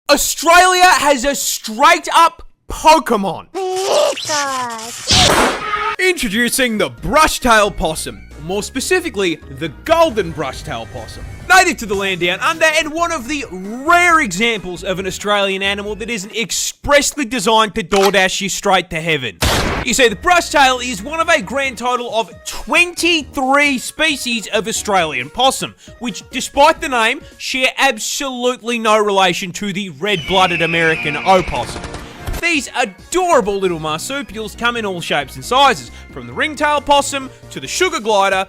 Australia has a straight up Pokemon. Introducing the brush-tailed possum, more specifically, the golden brush-tailed possum. Native to the land down under and one of the rare examples of an Australian animal that isn't expressly designed to DoorDash you straight to heaven. You see, the brush-tail is one of a grand total of 23 species of Australian possum, which, despite the name, share absolutely no relation to the red-blooded American opossum. These adorable little marsupials come in all shapes and sizes, from the ringtail possum to the sugar glider,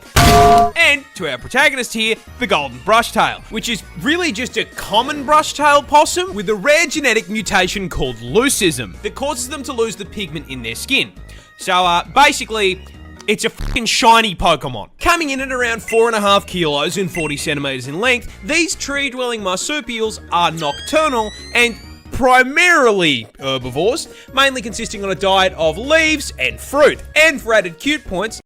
and to our protagonist here, the golden brushtail, which is really just a common brushtail possum with a rare genetic mutation called leucism that causes them to lose the pigment in their skin. So basically, it's a fucking shiny Pokemon. Coming in at around 4.5 kilos and 40 centimeters in length, these tree-dwelling marsupials are nocturnal and primarily herbivores, mainly consisting on a diet of leaves and fruit. And for added cute points,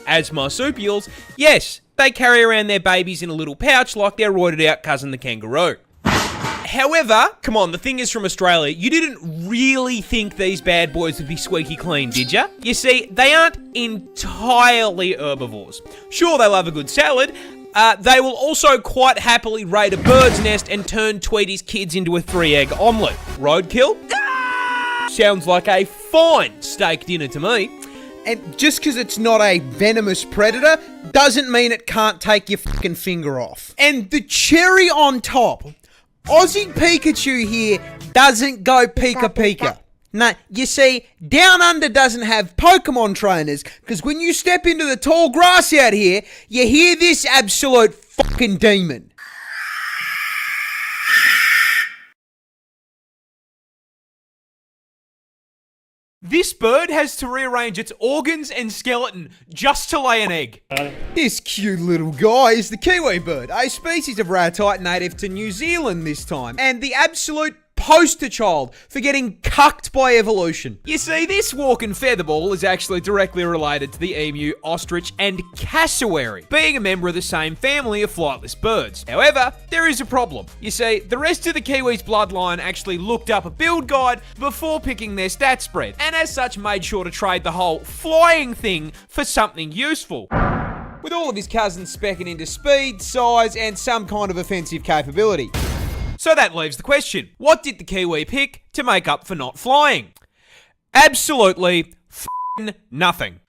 as marsupials, yes, they carry around their babies in a little pouch like their roided out cousin the kangaroo. However, come on, the thing is from Australia, you didn't really think these bad boys would be squeaky clean, did ya? You see, they aren't entirely herbivores. Sure, they love a good salad. They will also quite happily raid a bird's nest and turn Tweety's kids into a 3-egg omelette. Roadkill? Sounds like a fine steak dinner to me. And just because it's not a venomous predator, doesn't mean it can't take your fucking finger off. And the cherry on top, Aussie Pikachu here doesn't go Pika Pika. No, you see, Down Under doesn't have Pokemon trainers, because when you step into the tall grass out here, you hear this absolute fucking demon. This bird has to rearrange its organs and skeleton just to lay an egg. This cute little guy is the kiwi bird, a species of ratite native to New Zealand this time, and the absolute poster child for getting cucked by evolution. You see, this walking featherball is actually directly related to the emu, ostrich, and cassowary, being a member of the same family of flightless birds. However, there is a problem. You see, the rest of the kiwi's bloodline actually looked up a build guide before picking their stat spread, and as such made sure to trade the whole flying thing for something useful, with all of his cousins specking into speed, size, and some kind of offensive capability. So that leaves the question, what did the kiwi pick to make up for not flying? Absolutely f***ing nothing.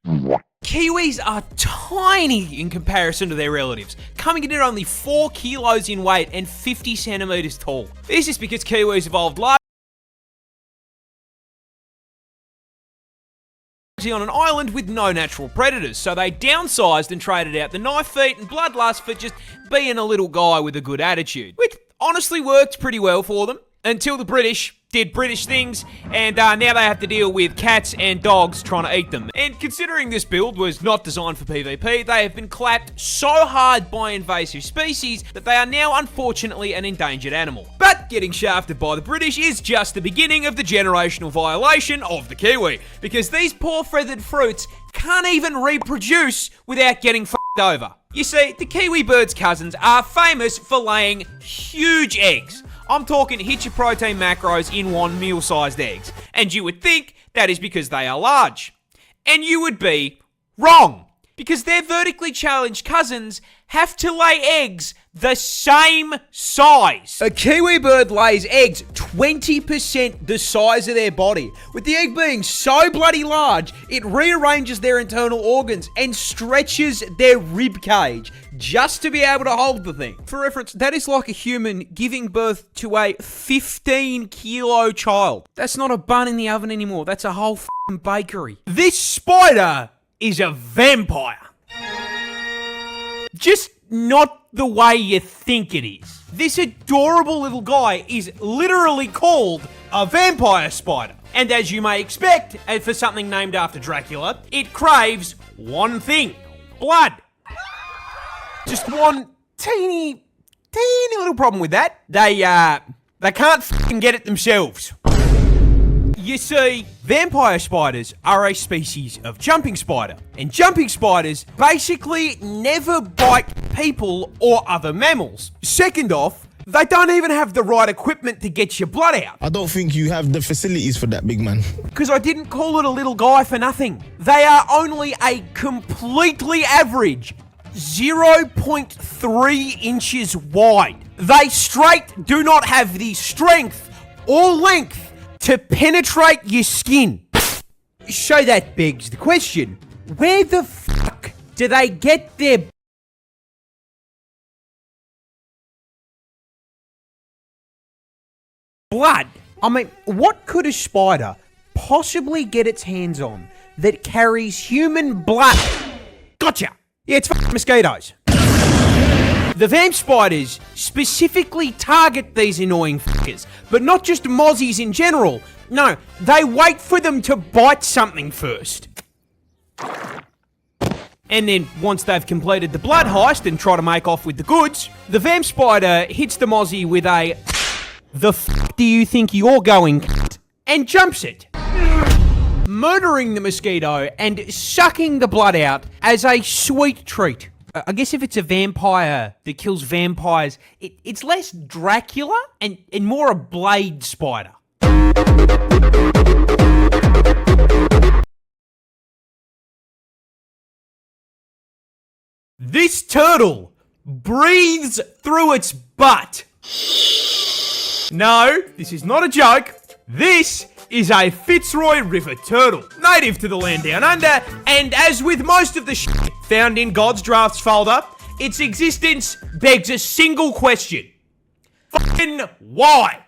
Kiwis are tiny in comparison to their relatives, coming in at only 4 kilos in weight and 50 centimeters tall. This is because kiwis evolved largely on an island with no natural predators, so they downsized and traded out the knife feet and bloodlust for just being a little guy with a good attitude, which honestly worked pretty well for them until the British did British things, and now they have to deal with cats and dogs trying to eat them. And considering this build was not designed for PvP, they have been clapped so hard by invasive species that they are now unfortunately an endangered animal. But getting shafted by the British is just the beginning of the generational violation of the kiwi, because these poor feathered fruits can't even reproduce without getting f***ed over. You see, the kiwi bird's cousins are famous for laying huge eggs. I'm talking hit your protein macros in one meal-sized eggs. And you would think that is because they are large. And you would be wrong. Because their vertically challenged cousins have to lay eggs the same size. A kiwi bird lays eggs 20% the size of their body, with the egg being so bloody large, it rearranges their internal organs and stretches their rib cage just to be able to hold the thing. For reference, that is like a human giving birth to a 15-kilo child. That's not a bun in the oven anymore, that's a whole f***ing bakery. This spider is a vampire. Just not the way you think it is. This adorable little guy is literally called a vampire spider. And as you may expect, for something named after Dracula, it craves one thing: blood. Just one teeny little problem with that. They can't fucking get it themselves. You see, vampire spiders are a species of jumping spider, and jumping spiders basically never bite people or other mammals. Second off, they don't even have the right equipment to get your blood out. I don't think you have the facilities for that, big man. Because I didn't call it a little guy for nothing. They are only a completely average 0.3 inches wide. They straight do not have the strength or length to penetrate your skin. So that begs the question, where the fuck do they get their blood? I mean, what could a spider possibly get its hands on that carries human blood? Gotcha! Yeah, it's fucking mosquitoes. The vamp spiders specifically target these annoying fuckers, but not just mozzies in general. No, they wait for them to bite something first. And then, once they've completed the blood heist and try to make off with the goods, the vamp spider hits the mozzie with a "The fuck do you think you're going, cunt?" and jumps it, murdering the mosquito and sucking the blood out as a sweet treat. I guess if it's a vampire that kills vampires, it's less Dracula and more a blade spider. This turtle breathes through its butt. No, this is not a joke. This is a Fitzroy River turtle, native to the land down under, and as with most of the shit found in God's drafts folder, its existence begs a single question. Fucking why?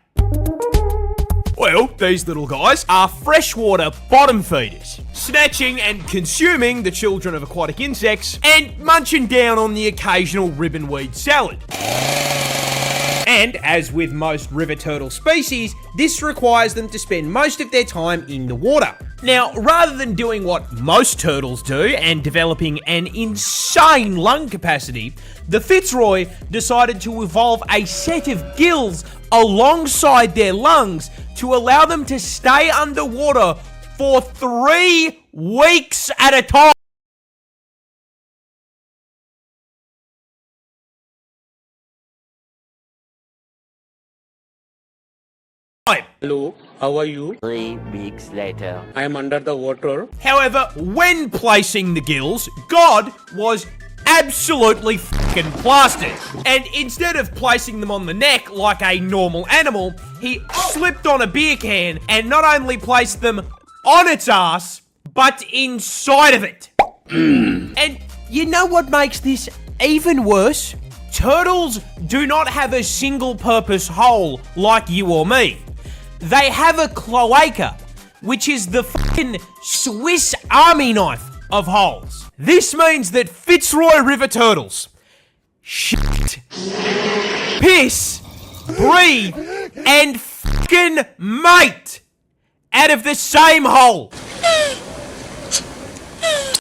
Well, these little guys are freshwater bottom feeders, snatching and consuming the children of aquatic insects and munching down on the occasional ribbonweed salad. And as with most river turtle species, this requires them to spend most of their time in the water. Now, rather than doing what most turtles do and developing an insane lung capacity, the Fitzroy decided to evolve a set of gills alongside their lungs to allow them to stay underwater for 3 weeks at a time. Hello, how are you? 3 weeks later. I am under the water. However, when placing the gills, God was absolutely fucking plastered. And instead of placing them on the neck like a normal animal, he slipped on a beer can and not only placed them on its ass, but inside of it. And you know what makes this even worse? Turtles do not have a single purpose hole like you or me. They have a cloaca, which is the fucking Swiss Army knife of holes. This means that Fitzroy River turtles shit, piss, breathe, and fucking mate out of the same hole.